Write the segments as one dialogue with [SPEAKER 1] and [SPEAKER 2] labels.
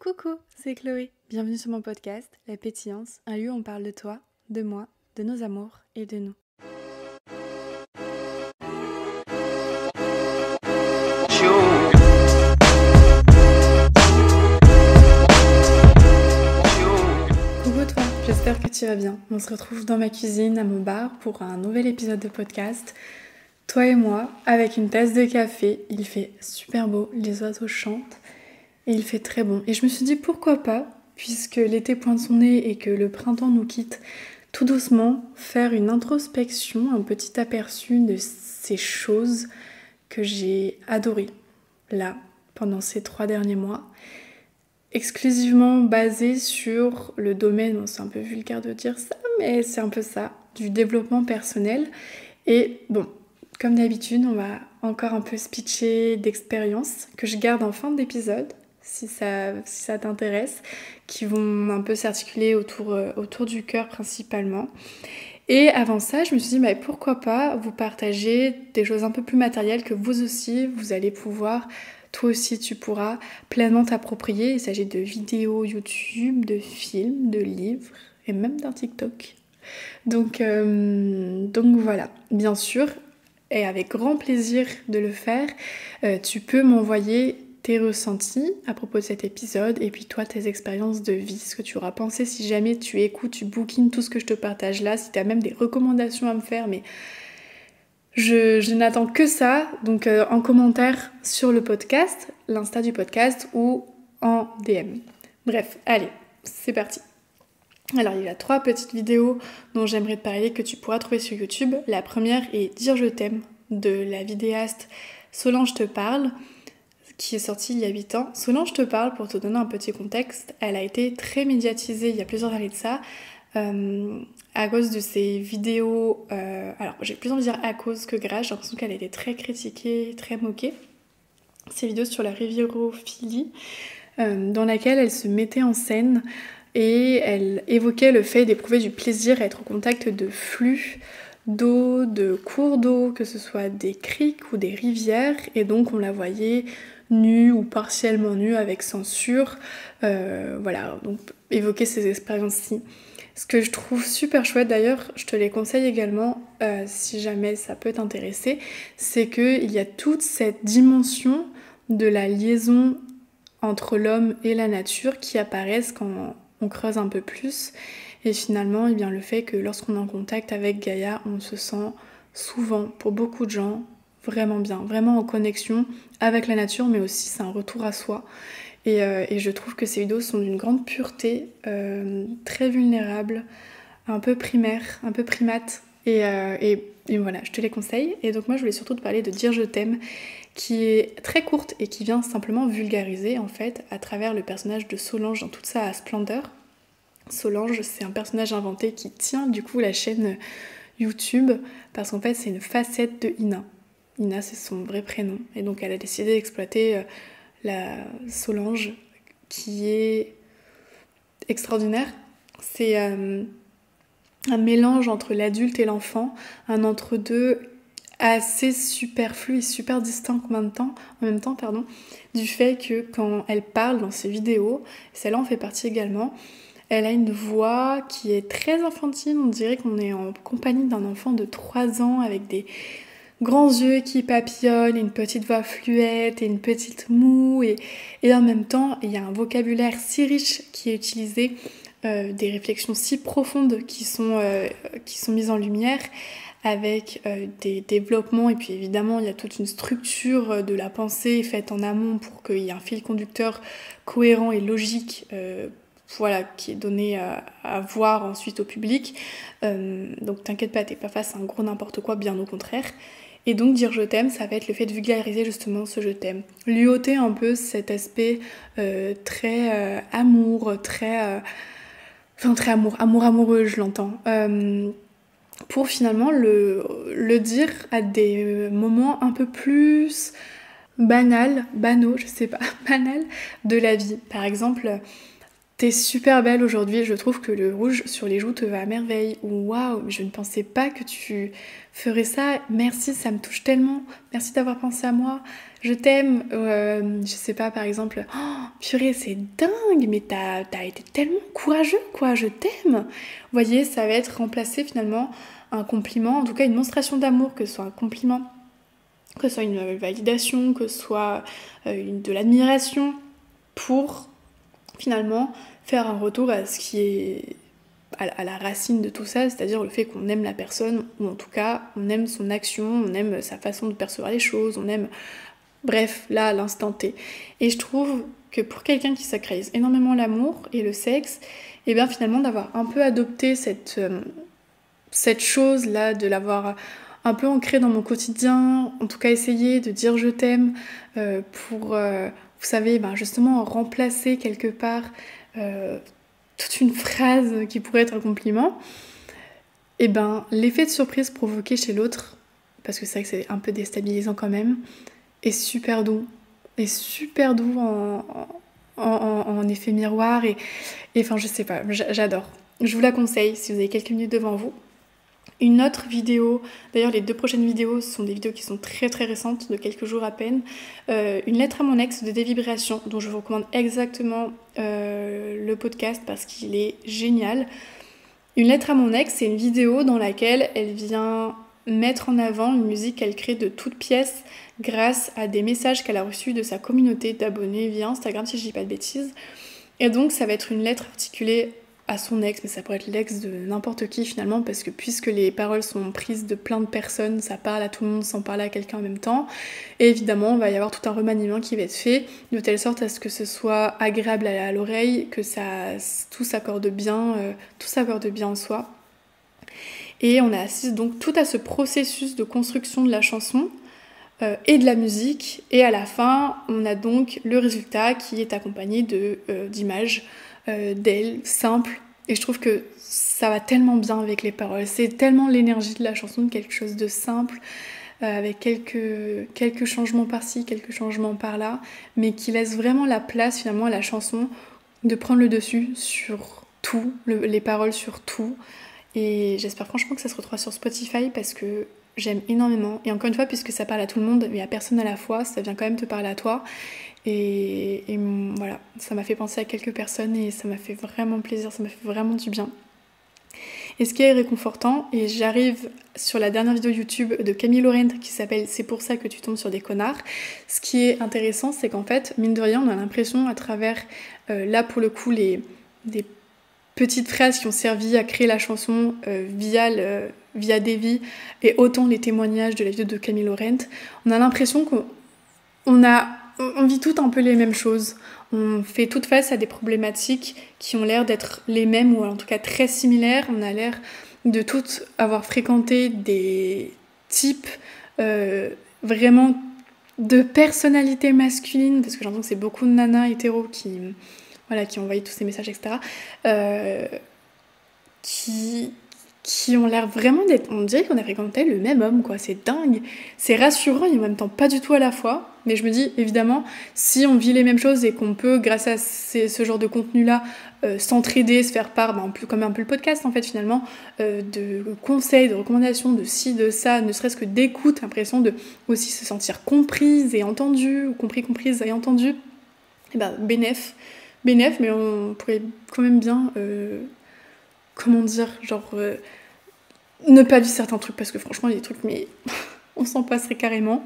[SPEAKER 1] Coucou, c'est Chloé. Bienvenue sur mon podcast, La Pétillance, un lieu où on parle de toi, de moi, de nos amours et de nous. Coucou toi, j'espère que tu vas bien. On se retrouve dans ma cuisine, à mon bar, pour un nouvel épisode de podcast. Toi et moi, avec une tasse de café, il fait super beau, les oiseaux chantent et il fait très bon. Et je me suis dit pourquoi pas, puisque l'été pointe son nez et que le printemps nous quitte, tout doucement, faire une introspection, un petit aperçu de ces choses que j'ai adorées, là, pendant ces 3 derniers mois, exclusivement basées sur le domaine, bon, c'est un peu vulgaire de dire ça, mais c'est un peu ça, du développement personnel. Et bon, comme d'habitude, on va encore un peu se pitcher d'expériences que je garde en fin d'épisode, si ça t'intéresse, qui vont un peu s'articuler autour du cœur principalement. Et avant ça, je me suis dit, pourquoi pas vous partager des choses un peu plus matérielles que vous aussi, vous allez pouvoir, toi aussi tu pourras pleinement t'approprier. Il s'agit de vidéos YouTube, de films, de livres et même d'un TikTok. Donc voilà, bien sûr, et avec grand plaisir de le faire, tu peux m'envoyer tes ressentis à propos de cet épisode et puis toi tes expériences de vie, ce que tu auras pensé si jamais tu écoutes, tu bookines tout ce que je te partage là, si tu as même des recommandations à me faire, mais je n'attends que ça, donc en commentaire sur le podcast, l'insta du podcast ou en DM. Bref, allez, c'est parti. Alors il y a 3 petites vidéos dont j'aimerais te parler que tu pourras trouver sur YouTube. La première est Dire je t'aime de la vidéaste Solange te parle, qui est sortie il y a 8 ans. Solange te parle, pour te donner un petit contexte, elle a été très médiatisée il y a plusieurs années de ça, à cause de ses vidéos, alors j'ai plus envie de dire à cause que grâce, j'ai l'impression qu'elle a été très critiquée, très moquée. Ses vidéos sur la riviérophilie, dans laquelle elle se mettait en scène et elle évoquait le fait d'éprouver du plaisir à être au contact de flux d'eau, de cours d'eau, que ce soit des criques ou des rivières, et donc on la voyait nue ou partiellement nue avec censure, voilà, donc évoquer ces expériences-ci. Ce que je trouve super chouette d'ailleurs, je te les conseille également si jamais ça peut t'intéresser, c'est qu'il y a toute cette dimension de la liaison entre l'homme et la nature qui apparaissent quand on creuse un peu plus. Et finalement, eh bien, le fait que lorsqu'on est en contact avec Gaïa, on se sent souvent, pour beaucoup de gens, vraiment bien, vraiment en connexion avec la nature, mais aussi c'est un retour à soi. Et je trouve que ces vidéos sont d'une grande pureté, très vulnérables, un peu primaires, un peu primates. Et voilà, je te les conseille. Et donc moi, je voulais surtout te parler de Dire je t'aime, qui est très courte et qui vient simplement vulgariser en fait à travers le personnage de Solange dans toute sa splendeur. Solange, c'est un personnage inventé qui tient du coup la chaîne YouTube parce qu'en fait c'est une facette de Ina. Ina, c'est son vrai prénom et donc elle a décidé d'exploiter la Solange qui est extraordinaire. C'est un mélange entre l'adulte et l'enfant, un entre-deux assez superflu et super distinct en même temps, du fait que quand elle parle dans ses vidéos, celle-là en fait partie également, elle a une voix qui est très enfantine, on dirait qu'on est en compagnie d'un enfant de 3 ans avec des grands yeux qui papillonnent, une petite voix fluette et une petite moue, et en même temps il y a un vocabulaire si riche qui est utilisé, des réflexions si profondes qui sont mises en lumière, avec des développements, et puis évidemment il y a toute une structure de la pensée faite en amont pour qu'il y ait un fil conducteur cohérent et logique, voilà, qui est donné à voir ensuite au public. Donc t'inquiète pas, t'es pas face à un gros n'importe quoi, bien au contraire. Et donc Dire je t'aime, ça va être le fait de vulgariser justement ce je t'aime. Lui ôter un peu cet aspect très amour, très amoureux, je l'entends. Pour finalement le dire à des moments un peu plus banaux, je sais pas, banals de la vie. Par exemple, T'es super belle aujourd'hui, je trouve que le rouge sur les joues te va à merveille. Ou waouh, je ne pensais pas que tu ferais ça. Merci, ça me touche tellement. Merci d'avoir pensé à moi. Je t'aime. Je sais pas, par exemple, oh, purée, c'est dingue, mais t'as été tellement courageux, quoi. Je t'aime. Vous voyez, ça va être remplacé finalement un compliment, en tout cas une monstration d'amour, que ce soit un compliment, que ce soit une validation, que ce soit de l'admiration, pour finalement faire un retour à ce qui est à la racine de tout ça, c'est-à-dire le fait qu'on aime la personne, ou en tout cas on aime son action, on aime sa façon de percevoir les choses, on aime, bref, là à l'instant T. Et je trouve que pour quelqu'un qui sacralise énormément l'amour et le sexe, et bien finalement d'avoir un peu adopté cette chose-là, de l'avoir un peu ancrée dans mon quotidien, en tout cas essayer de dire je t'aime pour, vous savez, ben justement remplacer quelque part toute une phrase qui pourrait être un compliment, et ben l'effet de surprise provoqué chez l'autre, parce que c'est vrai que c'est un peu déstabilisant quand même, est super doux. Est super doux en effet miroir, et enfin je sais pas, j'adore. Je vous la conseille si vous avez quelques minutes devant vous. Une autre vidéo, d'ailleurs les 2 prochaines vidéos sont des vidéos qui sont très très récentes, de quelques jours à peine. Une lettre à mon ex de Dévibration, dont je vous recommande exactement le podcast parce qu'il est génial. Une lettre à mon ex, c'est une vidéo dans laquelle elle vient mettre en avant une musique qu'elle crée de toutes pièces grâce à des messages qu'elle a reçus de sa communauté d'abonnés via Instagram, si je dis pas de bêtises. Et donc ça va être une lettre articulée à son ex, mais ça pourrait être l'ex de n'importe qui finalement, parce que puisque les paroles sont prises de plein de personnes, ça parle à tout le monde sans parler à quelqu'un en même temps. Et évidemment, il va y avoir tout un remaniement qui va être fait, de telle sorte à ce que ce soit agréable à l'oreille, que tout s'accorde bien en soi. Et on assiste donc tout à ce processus de construction de la chanson et de la musique, et à la fin, on a donc le résultat qui est accompagné d'images d'elle, simples, et je trouve que ça va tellement bien avec les paroles, c'est tellement l'énergie de la chanson, de quelque chose de simple, avec quelques changements par-ci, quelques changements par-là, mais qui laisse vraiment la place finalement à la chanson de prendre le dessus sur tout, les paroles sur tout, et j'espère franchement que ça se retrouvera sur Spotify parce que j'aime énormément, et encore une fois, puisque ça parle à tout le monde mais à personne à la fois, ça vient quand même te parler à toi. Et voilà, ça m'a fait penser à quelques personnes et ça m'a fait vraiment plaisir, ça m'a fait vraiment du bien. Et ce qui est réconfortant, et j'arrive sur la dernière vidéo YouTube de Camille Laurent qui s'appelle « C'est pour ça que tu tombes sur des connards », ce qui est intéressant, c'est qu'en fait, mine de rien, on a l'impression à travers, là pour le coup, des petites phrases qui ont servi à créer la chanson via Davy, et autant les témoignages de la vidéo de Camille Laurent, on a l'impression qu'on vit toutes un peu les mêmes choses. On fait toutes face à des problématiques qui ont l'air d'être les mêmes, ou en tout cas très similaires. On a l'air de toutes avoir fréquenté des types vraiment de personnalités masculines, parce que j'ai l'impression que c'est beaucoup de nanas hétéros qui envoient tous ces messages, etc. Qui ont l'air vraiment d'être... On dirait qu'on a fréquenté le même homme, quoi. C'est dingue. C'est rassurant et en même temps pas du tout à la fois. Mais je me dis, évidemment, si on vit les mêmes choses et qu'on peut, grâce à ce genre de contenu-là, s'entraider, se faire part, comme un peu le podcast, en fait, finalement, de conseils, de recommandations, de ci, de ça, ne serait-ce que d'écoute, l'impression de aussi se sentir comprise et entendue, ou comprise et entendue, et ben, bénéf, mais on pourrait quand même bien... comment dire, ne pas vivre certains trucs, parce que franchement il y a des trucs, mais on s'en passerait carrément.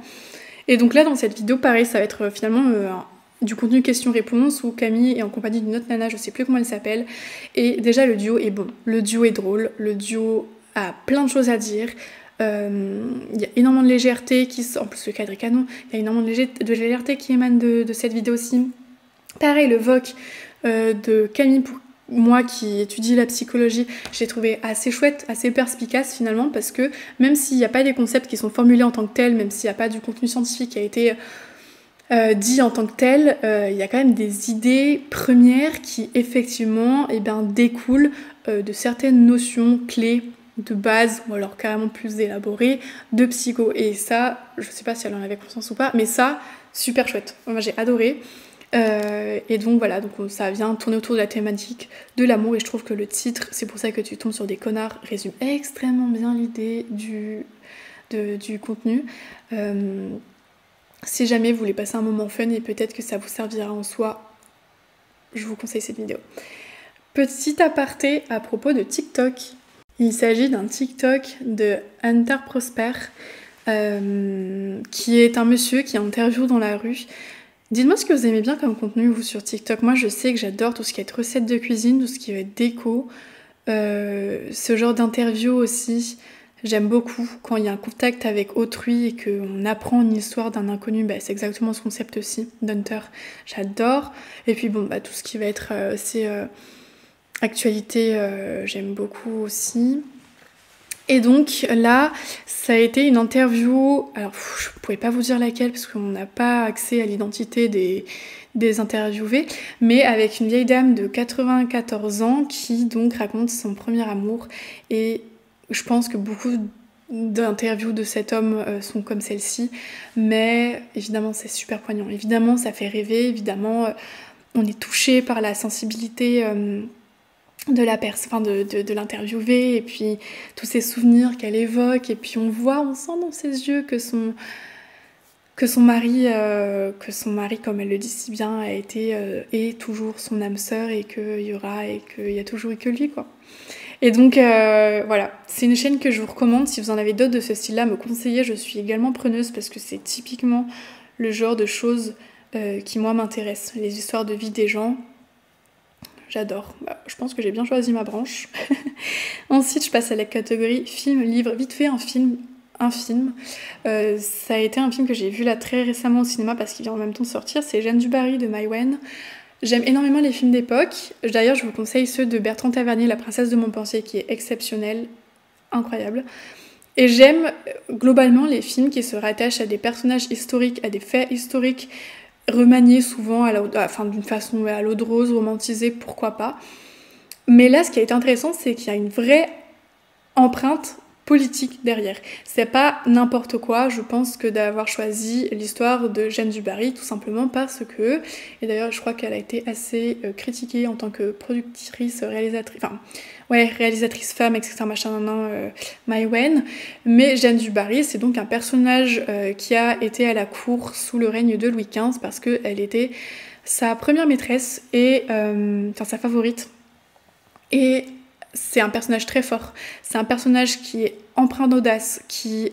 [SPEAKER 1] Et donc là dans cette vidéo, pareil, ça va être finalement du contenu question-réponse, où Camille est en compagnie d'une autre nana, je sais plus comment elle s'appelle, et déjà le duo est bon, le duo est drôle, le duo a plein de choses à dire. Il y a énormément de légèreté en plus le cadre est canon, il y a énormément de légèreté qui émane de cette vidéo aussi. Pareil, le voc de Camille, pour moi qui étudie la psychologie, j'ai trouvé assez chouette, assez perspicace finalement, parce que même s'il n'y a pas des concepts qui sont formulés en tant que tels, même s'il n'y a pas du contenu scientifique qui a été dit en tant que tel, il y a quand même des idées premières qui effectivement découlent de certaines notions clés de base, ou alors carrément plus élaborées, de psycho. Et ça, je sais pas si elle en avait conscience ou pas, mais ça, super chouette. Moi j'ai adoré. Et donc voilà, donc ça vient tourner autour de la thématique de l'amour et je trouve que le titre, c'est pour ça que tu tombes sur des connards, résume extrêmement bien l'idée du contenu. Si jamais vous voulez passer un moment fun et peut-être que ça vous servira en soi, je vous conseille cette vidéo. Petit aparté à propos de TikTok. Il s'agit d'un TikTok de Hunter Prosper, qui est un monsieur qui interviewe dans la rue. Dites-moi ce que vous aimez bien comme contenu, vous, sur TikTok. Moi, je sais que j'adore tout ce qui est recettes de cuisine, tout ce qui va être déco. Ce genre d'interview aussi, j'aime beaucoup. Quand il y a un contact avec autrui et qu'on apprend une histoire d'un inconnu, c'est exactement ce concept aussi, d'Hunter. J'adore. Et puis bon, tout ce qui va être actualité, j'aime beaucoup aussi. Et donc là, ça a été une interview, alors je ne pourrais pas vous dire laquelle parce qu'on n'a pas accès à l'identité des interviewés, mais avec une vieille dame de 94 ans qui donc raconte son premier amour. Et je pense que beaucoup d'interviews de cet homme sont comme celle-ci, mais évidemment c'est super poignant, évidemment ça fait rêver, évidemment on est touché par la sensibilité de l'interviewée et puis tous ces souvenirs qu'elle évoque, et puis on sent dans ses yeux que son mari, comme elle le dit si bien, a été est toujours son âme sœur et qu'il y a toujours eu que lui, quoi. Et donc voilà, c'est une chaîne que je vous recommande. Si vous en avez d'autres de ce style-là, me conseillez. Je suis également preneuse parce que c'est typiquement le genre de choses qui moi m'intéressent, les histoires de vie des gens. J'adore. Je pense que j'ai bien choisi ma branche. Ensuite, je passe à la catégorie film, livre. Vite fait, un film. Ça a été un film que j'ai vu là très récemment au cinéma parce qu'il vient en même temps de sortir. C'est Jeanne du Barry de Mai Wen. J'aime énormément les films d'époque. D'ailleurs, je vous conseille ceux de Bertrand Tavernier, La Princesse de Montpensier, qui est exceptionnel, incroyable. Et j'aime globalement les films qui se rattachent à des personnages historiques, à des faits historiques, remanié souvent d'une façon à l'eau de rose, romantisé, pourquoi pas. Mais là, ce qui a été intéressant, c'est qu'il y a une vraie empreinte politique derrière. C'est pas n'importe quoi. Je pense que d'avoir choisi l'histoire de Jeanne du Barry, tout simplement parce que, et d'ailleurs je crois qu'elle a été assez critiquée en tant que productrice, réalisatrice femme, etc. Mai Wen. Mais Jeanne du Barry, c'est donc un personnage qui a été à la cour sous le règne de Louis XV parce qu'elle était sa première maîtresse et sa favorite. Et c'est un personnage très fort. C'est un personnage qui est empreint d'audace, qui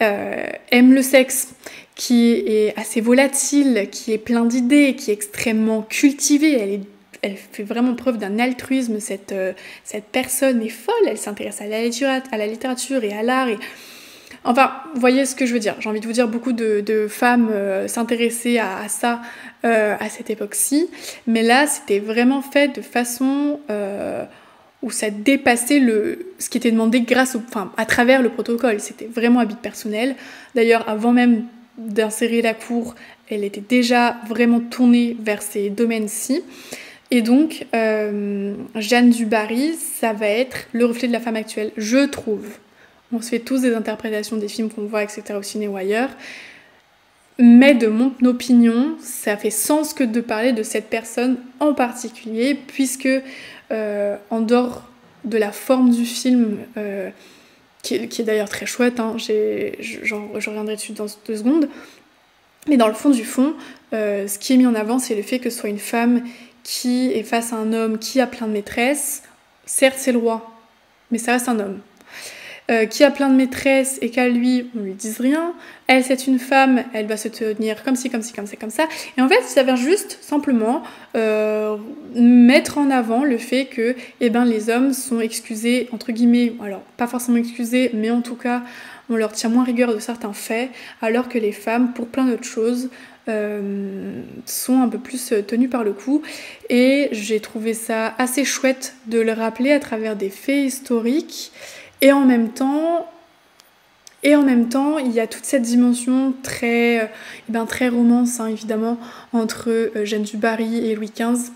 [SPEAKER 1] aime le sexe, qui est assez volatile, qui est plein d'idées, qui est extrêmement cultivée. Elle fait vraiment preuve d'un altruisme. Cette personne est folle. Elle s'intéresse à la littérature et à l'art. Enfin, vous voyez ce que je veux dire. J'ai envie de vous dire, beaucoup de femmes s'intéressaient à ça à cette époque-ci. Mais là, c'était vraiment fait de façon où ça dépassait ce qui était demandé à travers le protocole. C'était vraiment à but personnel. D'ailleurs, avant même d'insérer la cour, elle était déjà vraiment tournée vers ces domaines-ci. Et donc, Jeanne du Barry, ça va être le reflet de la femme actuelle, je trouve. On se fait tous des interprétations des films qu'on voit, etc., au ciné ou ailleurs. Mais de mon opinion, ça fait sens que de parler de cette personne en particulier, puisque en dehors de la forme du film, qui est d'ailleurs très chouette, je reviendrai dessus dans 2 secondes, mais dans le fond du fond, ce qui est mis en avant, c'est le fait que ce soit une femme qui est face à un homme qui a plein de maîtresses. Certes, c'est le roi, mais ça reste un homme. Qui a plein de maîtresses et qu'à lui, on lui dise rien. Elle, c'est une femme, elle va se tenir comme ci, comme ci, comme ça, comme ça. Et en fait, ça vient juste, simplement, mettre en avant le fait que les hommes sont excusés, entre guillemets, alors pas forcément excusés, mais en tout cas, on leur tient moins rigueur de certains faits, alors que les femmes, pour plein d'autres choses, sont un peu plus tenues par le cou. Et j'ai trouvé ça assez chouette de le rappeler à travers des faits historiques. Et en même temps, il y a toute cette dimension très romance, évidemment, entre Jeanne du Barry et Louis XV,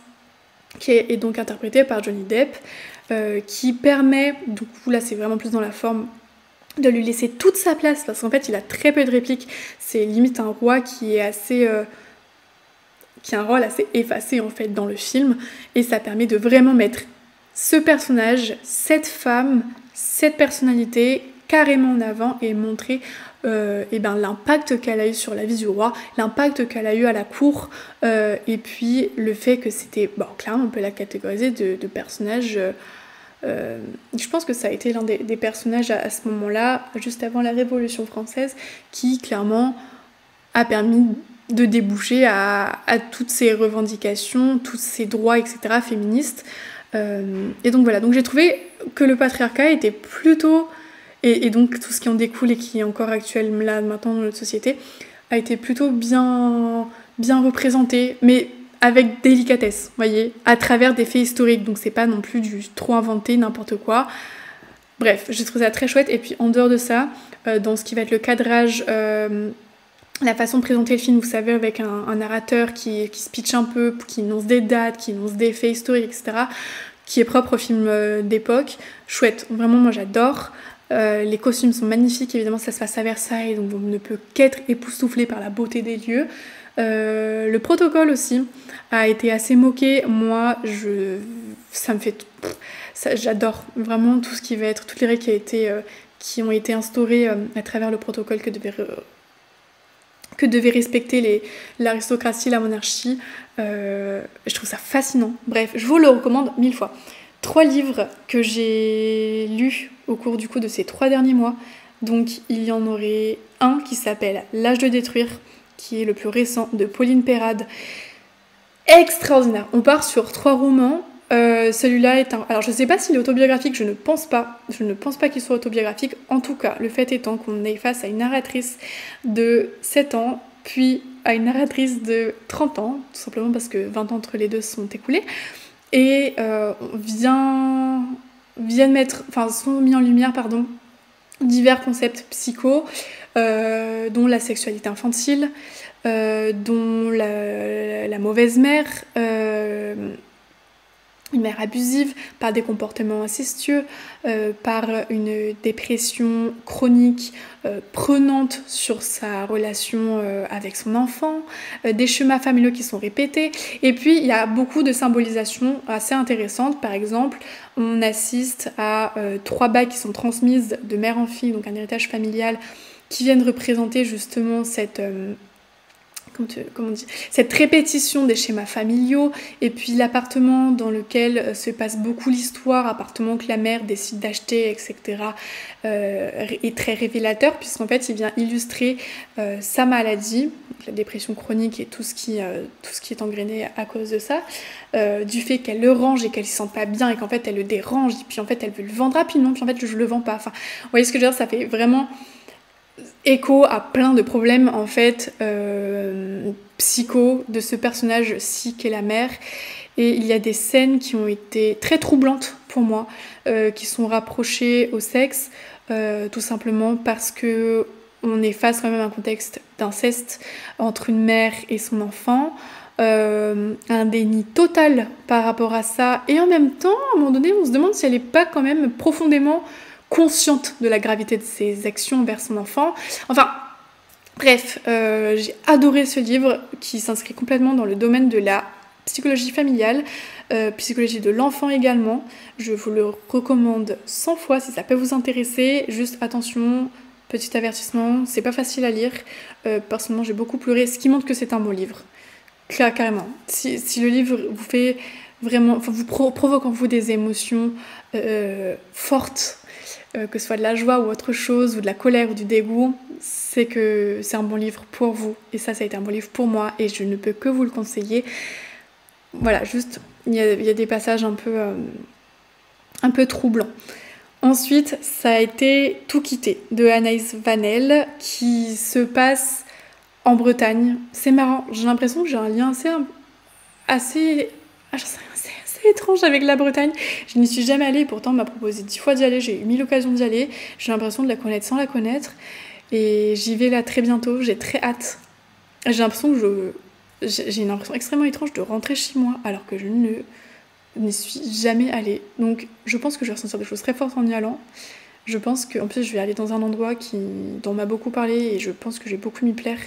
[SPEAKER 1] qui est donc interprétée par Johnny Depp, qui permet, du coup là c'est vraiment plus dans la forme, de lui laisser toute sa place, parce qu'en fait il a très peu de répliques. C'est limite un roi qui est assez... qui a un rôle assez effacé en fait dans le film, et ça permet de vraiment mettre ce personnage, cette femme, cette personnalité carrément en avant et montrer l'impact qu'elle a eu sur la vie du roi, l'impact qu'elle a eu à la cour, et puis le fait que c'était, bon, clairement on peut la catégoriser de personnage. Je pense que ça a été l'un des personnages à ce moment-là, juste avant la Révolution française, qui clairement a permis de déboucher à toutes ces revendications, tous ces droits, etc. féministes. Et donc voilà, donc j'ai trouvé que le patriarcat était plutôt, et donc tout ce qui en découle et qui est encore actuel là maintenant dans notre société, a été plutôt bien représenté, mais avec délicatesse, vous voyez, à travers des faits historiques, donc c'est pas non plus du trop inventé, n'importe quoi. Bref, j'ai trouvé ça très chouette, et puis en dehors de ça, dans ce qui va être le cadrage, la façon de présenter le film, vous savez, avec un narrateur qui se pitch un peu, qui énonce des dates, qui énonce des faits historiques, etc., qui est propre au film d'époque, chouette, vraiment moi j'adore. Les costumes sont magnifiques, évidemment ça se passe à Versailles, donc on ne peut qu'être époustouflé par la beauté des lieux. Le protocole aussi a été assez moqué, moi ça me fait... j'adore vraiment tout ce qui va être, toutes les règles qui ont été instaurées à travers le protocole que devait respecter l'aristocratie, la monarchie. Je trouve ça fascinant. Bref, je vous le recommande 1000 fois. 3 livres que j'ai lus au cours du coup de ces 3 derniers mois. Donc il y en aurait un qui s'appelle L'âge de détruire, qui est le plus récent, de Pauline Perrade. Extraordinaire. On part sur 3 romans. Celui-là est un... Alors je sais pas s'il est autobiographique, je ne pense pas qu'il soit autobiographique. En tout cas, le fait étant qu'on est face à une narratrice de 7 ans, puis à une narratrice de 30 ans, tout simplement parce que 20 ans entre les deux sont écoulés, et sont mis en lumière, divers concepts psychos, dont la sexualité infantile, dont la mauvaise mère, une mère abusive, par des comportements incestueux, par une dépression chronique prenante sur sa relation avec son enfant, des schémas familiaux qui sont répétés, et puis il y a beaucoup de symbolisations assez intéressantes. Par exemple, on assiste à 3 bagues qui sont transmises de mère en fille, donc un héritage familial, qui viennent représenter justement cette répétition des schémas familiaux, et puis l'appartement dans lequel se passe beaucoup l'histoire, appartement que la mère décide d'acheter, etc., est très révélateur, puisqu'en fait il vient illustrer sa maladie, la dépression chronique et tout ce qui est engrainé à cause de ça, du fait qu'elle le range et qu'elle se sente pas bien, et qu'en fait elle le dérange, et puis en fait elle veut le vendre rapidement, puis en fait je le vends pas. Enfin, vous voyez ce que je veux dire, ça fait vraiment écho à plein de problèmes en fait psycho de ce personnage-ci qu'est la mère. Et il y a des scènes qui ont été très troublantes pour moi, qui sont rapprochées au sexe, tout simplement parce que on est face quand même à un contexte d'inceste entre une mère et son enfant, un déni total par rapport à ça, et en même temps à un moment donné on se demande si elle n'est pas quand même profondément consciente de la gravité de ses actions envers son enfant. Enfin, bref, j'ai adoré ce livre qui s'inscrit complètement dans le domaine de la psychologie familiale, psychologie de l'enfant également. Je vous le recommande 100 fois si ça peut vous intéresser. Juste attention, petit avertissement, c'est pas facile à lire. Personnellement, j'ai beaucoup pleuré, ce qui montre que c'est un bon livre. Carrément. Si le livre vous fait vraiment, vous provoque en vous des émotions fortes, que ce soit de la joie ou autre chose, ou de la colère ou du dégoût, c'est que c'est un bon livre pour vous. Et ça a été un bon livre pour moi, et je ne peux que vous le conseiller. Voilà, juste, il y a des passages un peu troublants. Ensuite, ça a été Tout quitter, de Anaïs Vanel, qui se passe en Bretagne. C'est marrant, j'ai l'impression que j'ai un lien assez étrange avec la Bretagne. Je n'y suis jamais allée, pourtant on m'a proposé 10 fois d'y aller, j'ai eu 1000 occasions d'y aller, j'ai l'impression de la connaître sans la connaître, et j'y vais là très bientôt, j'ai très hâte. J'ai l'impression que j'ai une impression extrêmement étrange de rentrer chez moi, alors que je n'y suis jamais allée. Donc je pense que je vais ressentir des choses très fortes en y allant. Je pense qu'en plus je vais aller dans un endroit dont on m'a beaucoup parlé, et je pense que je vais beaucoup m'y plaire.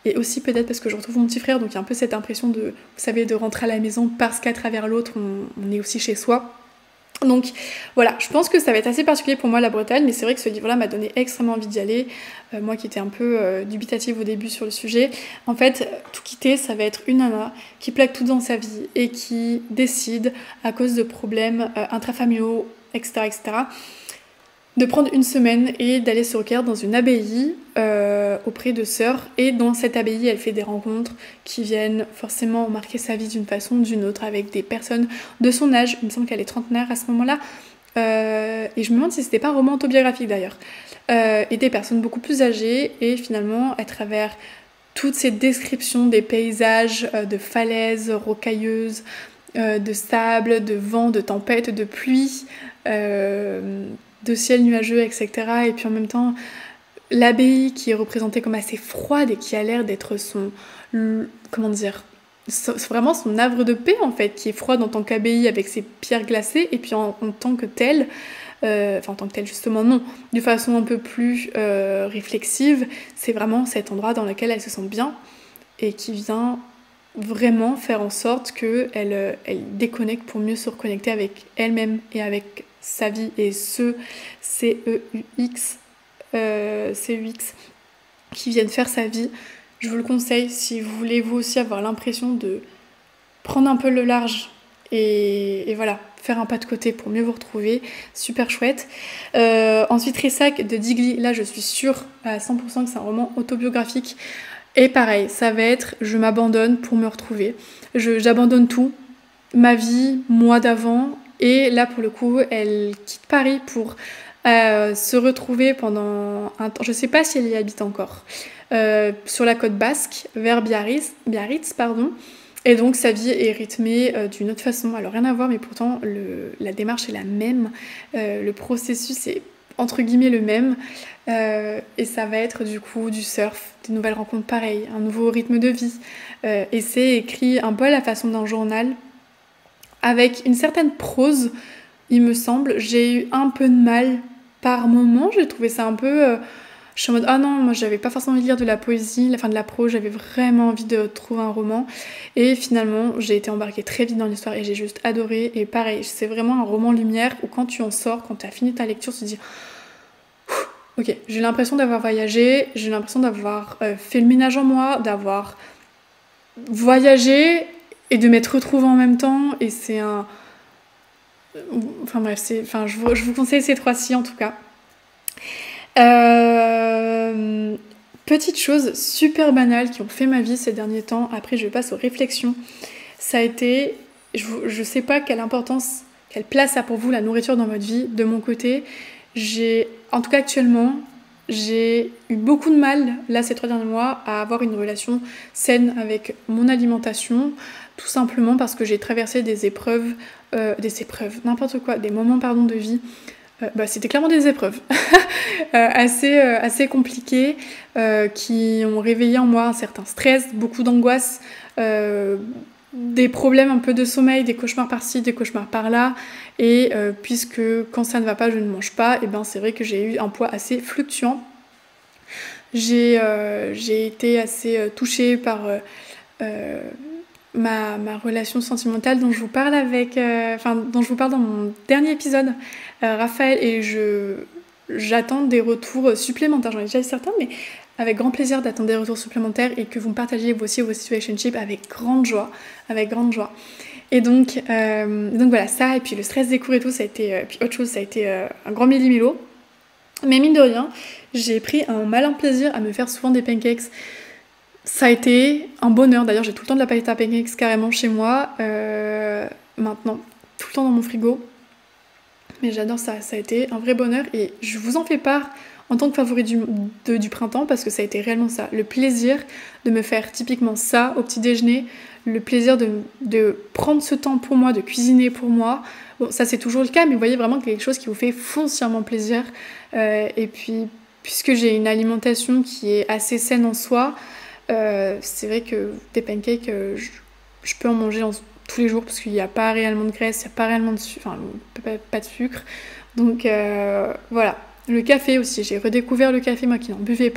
[SPEAKER 1] et aussi peut-être parce que je retrouve mon petit frère, donc il y a un peu cette impression de, vous savez, de rentrer à la maison parce qu'à travers l'autre, on est aussi chez soi. Donc voilà, je pense que ça va être assez particulier pour moi la Bretagne, mais c'est vrai que ce livre-là m'a donné extrêmement envie d'y aller. Moi qui étais un peu dubitative au début sur le sujet, en fait, tout quitter, ça va être une nana qui plaque tout dans sa vie et qui décide, à cause de problèmes intrafamiliaux, etc., de prendre une semaine et d'aller se recueillir dans une abbaye auprès de sœurs. Et dans cette abbaye, elle fait des rencontres qui viennent forcément marquer sa vie d'une façon ou d'une autre avec des personnes de son âge. Il me semble qu'elle est trentenaire à ce moment-là. Et je me demande si c'était pas un roman autobiographique d'ailleurs. Et des personnes beaucoup plus âgées. Et finalement, à travers toutes ces descriptions des paysages, de falaises rocailleuses, de sable, de vent, de tempête, de pluie, de ciel nuageux, etc. Et puis en même temps, l'abbaye qui est représentée comme assez froide et qui a l'air d'être vraiment son havre de paix en fait, qui est froide en tant qu'abbaye avec ses pierres glacées, et puis en tant que telle, en tant que telle justement non, de façon un peu plus réflexive, c'est vraiment cet endroit dans lequel elle se sent bien et qui vient vraiment faire en sorte qu'elle déconnecte pour mieux se reconnecter avec elle-même et avec sa vie, et CEUX qui viennent faire sa vie. Je vous le conseille si vous voulez vous aussi avoir l'impression de prendre un peu le large et voilà, faire un pas de côté pour mieux vous retrouver. Super chouette. Ensuite, Ressac de Digli, là je suis sûre à 100% que c'est un roman autobiographique. Et pareil, ça va être je m'abandonne pour me retrouver. J'abandonne tout, ma vie, moi d'avant. Et là, pour le coup, elle quitte Paris pour se retrouver pendant un temps. Je sais pas si elle y habite encore. Sur la côte basque, vers Biarritz, pardon. Et donc, sa vie est rythmée d'une autre façon. Alors, rien à voir, mais pourtant, la démarche est la même. Le processus est entre guillemets le même. Et ça va être du coup du surf, des nouvelles rencontres pareilles, un nouveau rythme de vie. Et c'est écrit un peu à la façon d'un journal, avec une certaine prose, il me semble. J'ai eu un peu de mal par moment, j'ai trouvé ça un peu... je suis en mode, ah non, moi j'avais pas forcément envie de lire de la poésie, de la prose, j'avais vraiment envie de trouver un roman. Et finalement, j'ai été embarquée très vite dans l'histoire et j'ai juste adoré. Et pareil, c'est vraiment un roman lumière où quand tu en sors, quand tu as fini ta lecture, tu te dis... Ok, j'ai l'impression d'avoir voyagé, j'ai l'impression d'avoir fait le ménage en moi, d'avoir voyagé et de m'être retrouvée en même temps. Et c'est un... Enfin bref, je vous conseille ces trois-ci en tout cas. Petites choses super banales qui ont fait ma vie ces derniers temps. Après, je passe aux réflexions. Ça a été... Je sais pas quelle importance, quelle place a pour vous la nourriture dans votre vie. De mon côté, en tout cas actuellement, j'ai eu beaucoup de mal, là ces 3 derniers mois, à avoir une relation saine avec mon alimentation, tout simplement parce que j'ai traversé des épreuves, n'importe quoi, des moments de vie. C'était clairement des épreuves assez compliquées, qui ont réveillé en moi un certain stress, beaucoup d'angoisse, des problèmes un peu de sommeil, des cauchemars par-ci, des cauchemars par-là, et puisque quand ça ne va pas, je ne mange pas, et c'est vrai que j'ai eu un poids assez fluctuant. J'ai été assez touchée par ma relation sentimentale dont je vous parle dont je vous parle dans mon dernier épisode, Raphaël, et j'attends des retours supplémentaires. J'en ai déjà certains, mais avec grand plaisir d'attendre des retours supplémentaires et que vous me partagiez vous aussi vos situationships avec grande joie. Et donc voilà, ça, et puis le stress des cours et tout, ça a été, puis autre chose, ça a été un grand milli-milo. Mais mine de rien, j'ai pris un malin plaisir à me faire souvent des pancakes. Ça a été un bonheur. D'ailleurs, j'ai tout le temps de la pâte à pancakes carrément chez moi, maintenant, tout le temps dans mon frigo. Mais j'adore ça, ça a été un vrai bonheur et je vous en fais part en tant que favori du printemps, parce que ça a été réellement ça, le plaisir de me faire typiquement ça au petit déjeuner, le plaisir de prendre ce temps pour moi, de cuisiner pour moi. Bon, ça c'est toujours le cas, mais vous voyez vraiment quelque chose qui vous fait foncièrement plaisir. Et puis, puisque j'ai une alimentation qui est assez saine en soi, c'est vrai que des pancakes, je peux en manger tous les jours, parce qu'il n'y a pas réellement de graisse, il n'y a pas réellement de pas de sucre. Donc voilà. Le café aussi, j'ai redécouvert le café, moi qui n'en buvais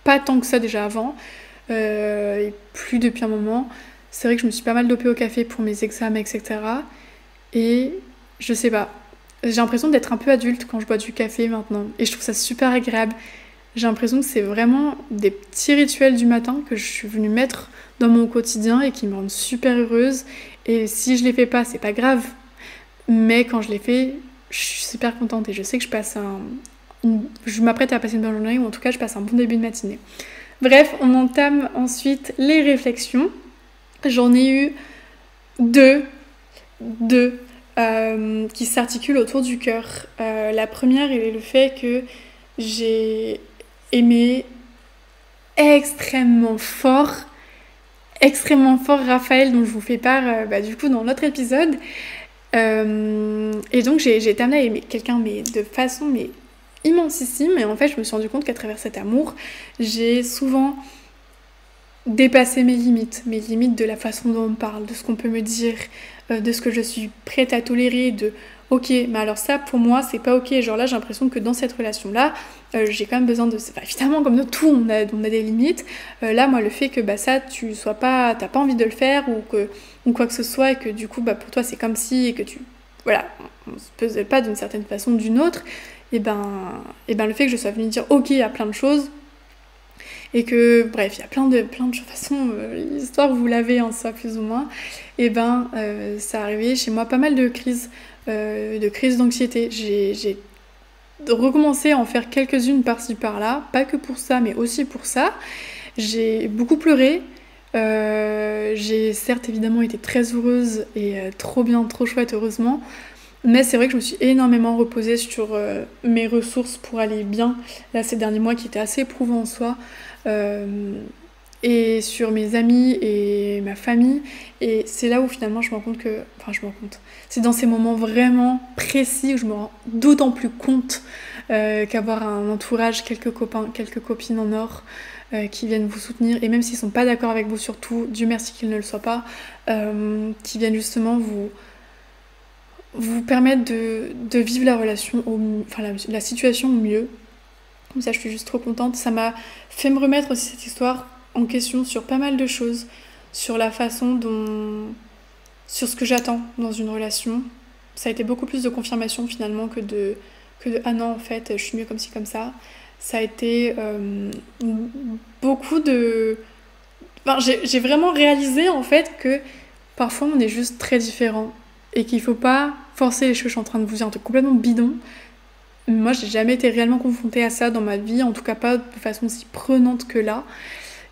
[SPEAKER 1] pas tant que ça déjà avant, et plus depuis un moment. C'est vrai que je me suis pas mal dopée au café pour mes examens, etc. Et je sais pas, j'ai l'impression d'être un peu adulte quand je bois du café maintenant. Et je trouve ça super agréable. J'ai l'impression que c'est vraiment des petits rituels du matin que je suis venue mettre dans mon quotidien et qui me rendent super heureuse. Et si je les fais pas, c'est pas grave. Mais quand je les fais, je suis super contente et je sais que je m'apprête à passer une bonne journée, ou en tout cas je passe un bon début de matinée. Bref, on entame ensuite les réflexions. J'en ai eu deux qui s'articulent autour du cœur. La première est le fait que j'ai aimé extrêmement fort Raphaël, dont je vous fais part du coup dans l'autre épisode. Et donc j'ai été amenée à aimer quelqu'un mais de façon immensissime, et en fait je me suis rendu compte qu'à travers cet amour j'ai souvent dépassé mes limites de la façon dont on me parle, de ce qu'on peut me dire, de ce que je suis prête à tolérer, de ok, mais alors ça pour moi c'est pas ok, genre là j'ai l'impression que dans cette relation là j'ai quand même besoin de, enfin, évidemment comme de tout on a des limites, là moi le fait que ça t'as pas envie de le faire ou quoi que ce soit, et que du coup pour toi c'est comme si, et que voilà, on se puzzle pas d'une certaine façon ou d'une autre, et le fait que je sois venue dire ok à plein de choses, et que bref il y a plein de choses, de toute façon l'histoire vous l'avez en soi plus ou moins, ça a arrivé chez moi pas mal de crises d'anxiété. J'ai recommencé à en faire quelques-unes par-ci par-là, pas que pour ça mais aussi pour ça. J'ai beaucoup pleuré, j'ai certes évidemment été très heureuse et trop bien, trop chouette heureusement, mais c'est vrai que je me suis énormément reposée sur mes ressources pour aller bien là ces derniers mois qui étaient assez éprouvants en soi, et sur mes amis et ma famille, et c'est là où finalement je me rends compte c'est dans ces moments vraiment précis où je me rends d'autant plus compte qu'avoir un entourage, quelques copains, quelques copines en or qui viennent vous soutenir, et même s'ils sont pas d'accord avec vous sur tout, Dieu merci qu'ils ne le soient pas, qui viennent justement vous permettre de vivre la relation, la situation au mieux. Comme ça je suis juste trop contente. Ça m'a fait me remettre aussi cette histoire en question sur pas mal de choses, sur la façon sur ce que j'attends dans une relation. Ça a été beaucoup plus de confirmation finalement que de ah non en fait je suis mieux comme ci comme ça. Ça a été beaucoup de... j'ai vraiment réalisé en fait que parfois on est juste très différents et qu'il faut pas forcer les choses. Je suis en train de vous dire un truc complètement bidon. Moi j'ai jamais été réellement confrontée à ça dans ma vie, en tout cas pas de façon si prenante que là.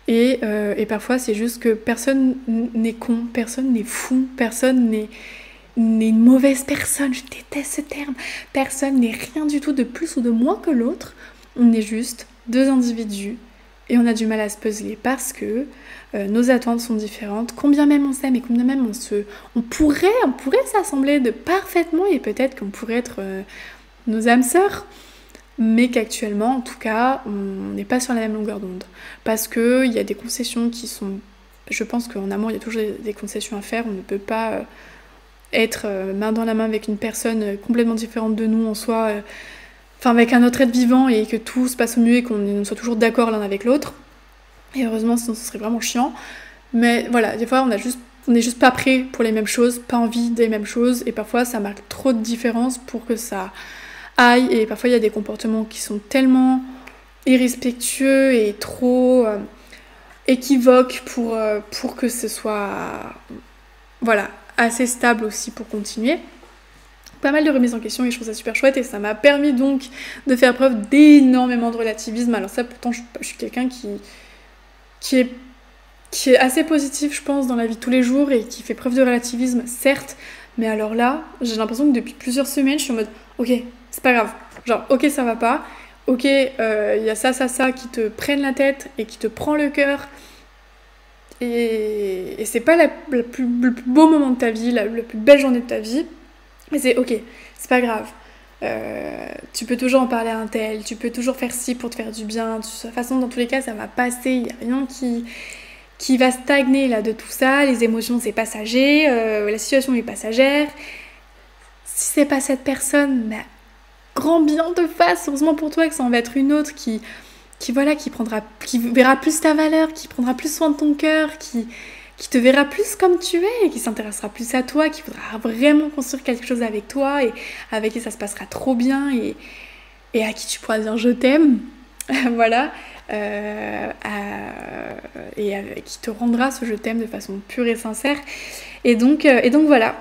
[SPEAKER 1] Et parfois c'est juste que personne n'est con, personne n'est fou, personne n'est une mauvaise personne, je déteste ce terme. Personne n'est rien du tout de plus ou de moins que l'autre. On est juste deux individus et on a du mal à se puzzler parce que nos attentes sont différentes. Combien même on s'aime et combien même on pourrait s'assembler de parfaitement, et peut-être qu'on pourrait être nos âmes sœurs, mais qu'actuellement en tout cas on n'est pas sur la même longueur d'onde, parce que il y a des concessions qui sont... Je pense qu'en amour il y a toujours des concessions à faire. On ne peut pas être main dans la main avec une personne complètement différente de nous en soi, avec un autre être vivant, et que tout se passe au mieux et qu'on soit toujours d'accord l'un avec l'autre. Et heureusement, sinon ce serait vraiment chiant. Mais voilà, des fois on est juste pas prêt pour les mêmes choses, pas envie des mêmes choses, et parfois ça marque trop de différence pour que ça aille, et parfois il y a des comportements qui sont tellement irrespectueux et trop équivoques pour que ce soit assez stable aussi pour continuer. Pas mal de remises en question, et je trouve ça super chouette, et ça m'a permis donc de faire preuve d'énormément de relativisme. Alors ça, pourtant je suis quelqu'un qui est assez positif, je pense, dans la vie de tous les jours, et qui fait preuve de relativisme, certes, mais alors là, j'ai l'impression que depuis plusieurs semaines, je suis en mode ok, c'est pas grave, genre ok ça va pas, ok y a ça qui te prennent la tête et qui te prend le cœur, et c'est pas le plus beau moment de ta vie, la plus belle journée de ta vie, mais c'est ok, c'est pas grave. Tu peux toujours en parler à un tel, tu peux toujours faire ci pour te faire du bien. De toute façon, dans tous les cas, ça va passer. Il n'y a rien qui va stagner là de tout ça. Les émotions, c'est passager. La situation est passagère. Si c'est pas cette personne, grand bien te fasse. Heureusement pour toi que ça en va être une autre qui qui verra plus ta valeur, qui prendra plus soin de ton cœur, qui te verra plus comme tu es, qui s'intéressera plus à toi, qui voudra vraiment construire quelque chose avec toi et avec qui ça se passera trop bien et à qui tu pourras dire je t'aime, voilà, et qui te rendra ce je t'aime de façon pure et sincère. Et donc voilà.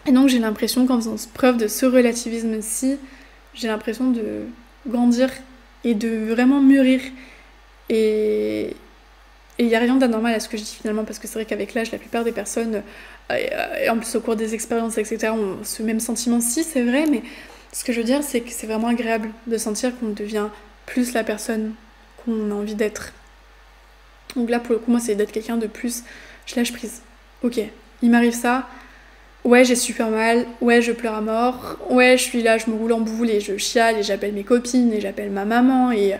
[SPEAKER 1] Et donc j'ai l'impression qu'en faisant preuve de ce relativisme-ci, j'ai l'impression de grandir et de vraiment mûrir. Et il n'y a rien d'anormal à ce que je dis finalement, parce que c'est vrai qu'avec l'âge, la plupart des personnes, et en plus au cours des expériences, etc., ont ce même sentiment-ci, c'est vrai, mais ce que je veux dire, c'est que c'est vraiment agréable de sentir qu'on devient plus la personne qu'on a envie d'être. Donc là, pour le coup, moi, c'est d'être quelqu'un de plus, je lâche prise. Ok, il m'arrive ça, ouais, j'ai super mal, ouais, je pleure à mort, ouais, je suis là, je me roule en boule et je chiale et j'appelle mes copines et j'appelle ma maman et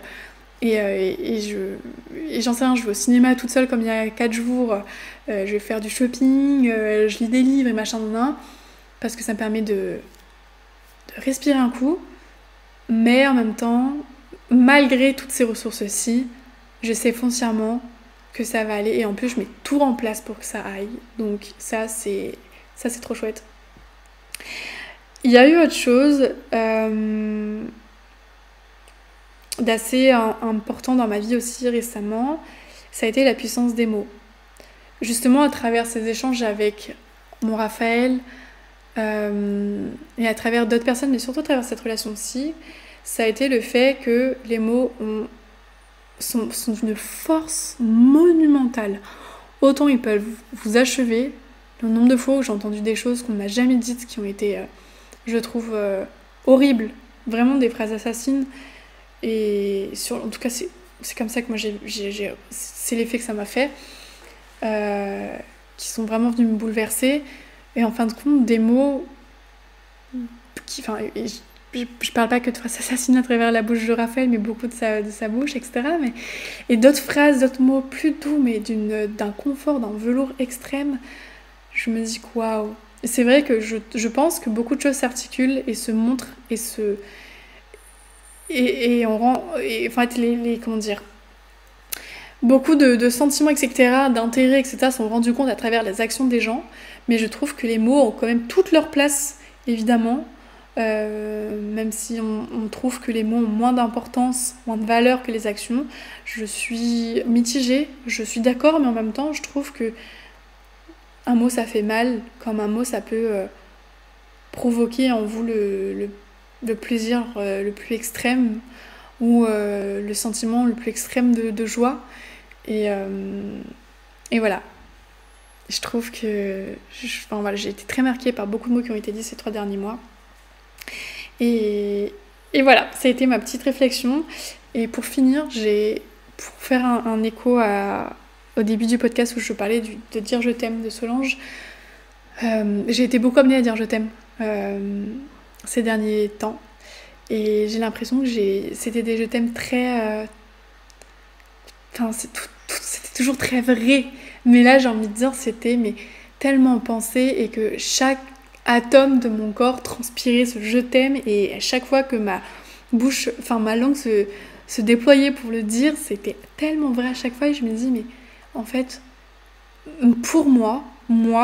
[SPEAKER 1] j'en sais rien, je vais au cinéma toute seule comme il y a 4 jours, je vais faire du shopping, je lis des livres et machin, parce que ça me permet de respirer un coup, mais en même temps, malgré toutes ces ressources-ci, je sais foncièrement que ça va aller et en plus je mets tout en place pour que ça aille. Donc ça c'est trop chouette. Il y a eu autre chose d'assez important dans ma vie aussi récemment, ça a été la puissance des mots. Justement à travers ces échanges avec mon Raphaël et à travers d'autres personnes, mais surtout à travers cette relation-ci, ça a été le fait que les mots sont d'une force monumentale. Autant ils peuvent vous achever, le nombre de fois où j'ai entendu des choses qu'on ne m'a jamais dites, qui ont été, je trouve, horribles, vraiment des phrases assassines. Et en tout cas, c'est comme ça que moi, c'est l'effet que ça m'a fait, qui sont vraiment venus me bouleverser. Et en fin de compte, des mots qui... Enfin, je parle pas que de phrases assassines à travers la bouche de Raphaël, mais beaucoup de sa bouche, etc. Et d'autres phrases, d'autres mots plus doux, mais d'un confort, d'un velours extrême. Je me dis que waouh. C'est vrai que je pense que beaucoup de choses s'articulent et se montrent et on rend... en fait, comment dire... Beaucoup de sentiments, etc., d'intérêts, etc., sont rendus compte à travers les actions des gens, mais je trouve que les mots ont quand même toute leur place, évidemment, même si on trouve que les mots ont moins d'importance, moins de valeur que les actions. Je suis mitigée, je suis d'accord, mais en même temps, je trouve que un mot, ça fait mal, comme un mot, ça peut provoquer en vous le plaisir le plus extrême, ou le sentiment le plus extrême de joie. Et voilà. Je trouve que... j'ai été très marquée par beaucoup de mots qui ont été dits ces 3 derniers mois. Et voilà, ça a été ma petite réflexion. Et pour finir, pour faire un écho au début du podcast où je parlais de dire je t'aime de Solange, j'ai été beaucoup amenée à dire je t'aime ces derniers temps. Et j'ai l'impression que c'était des je t'aime très... c'était toujours très vrai. Mais là, j'ai envie de dire, c'était tellement pensé et que chaque atome de mon corps transpirait ce je t'aime. Et à chaque fois que ma langue se déployait pour le dire, c'était tellement vrai à chaque fois. Et je me dis, mais en fait, pour moi,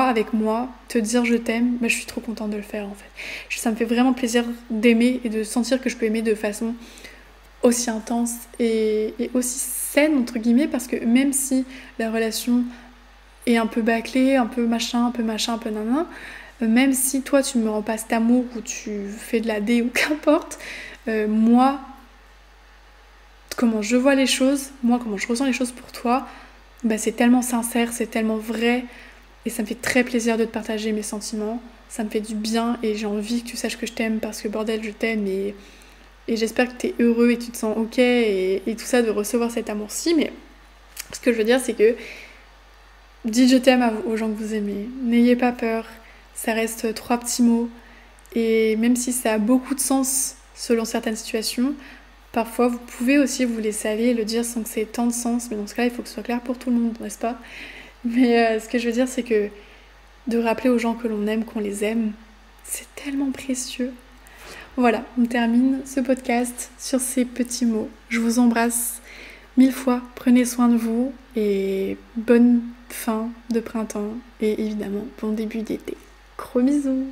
[SPEAKER 1] avec moi, te dire je t'aime, je suis trop contente de le faire en fait. Ça me fait vraiment plaisir d'aimer et de sentir que je peux aimer de façon aussi intense et aussi saine entre guillemets, parce que même si la relation est un peu bâclée, un peu machin, un peu nanan, même si toi tu me rends pas cet amour ou tu fais de la dé ou qu'importe, moi, comment je vois les choses, moi comment je ressens les choses pour toi, c'est tellement sincère, c'est tellement vrai. Et ça me fait très plaisir de te partager mes sentiments. Ça me fait du bien et j'ai envie que tu saches que je t'aime parce que bordel, je t'aime et j'espère que t'es heureux et tu te sens ok et tout ça, de recevoir cet amour-ci. Mais ce que je veux dire, c'est que dites je t'aime aux gens que vous aimez. N'ayez pas peur. Ça reste 3 petits mots. Et même si ça a beaucoup de sens selon certaines situations, parfois vous pouvez aussi vous laisser aller et le dire sans que ça ait tant de sens. Mais dans ce cas-là, il faut que ce soit clair pour tout le monde, n'est-ce pas ? Mais ce que je veux dire, c'est que de rappeler aux gens que l'on aime, qu'on les aime, c'est tellement précieux. Voilà, on termine ce podcast sur ces petits mots. Je vous embrasse Mille fois, prenez soin de vous et bonne fin de printemps et évidemment bon début d'été. Gros bisous!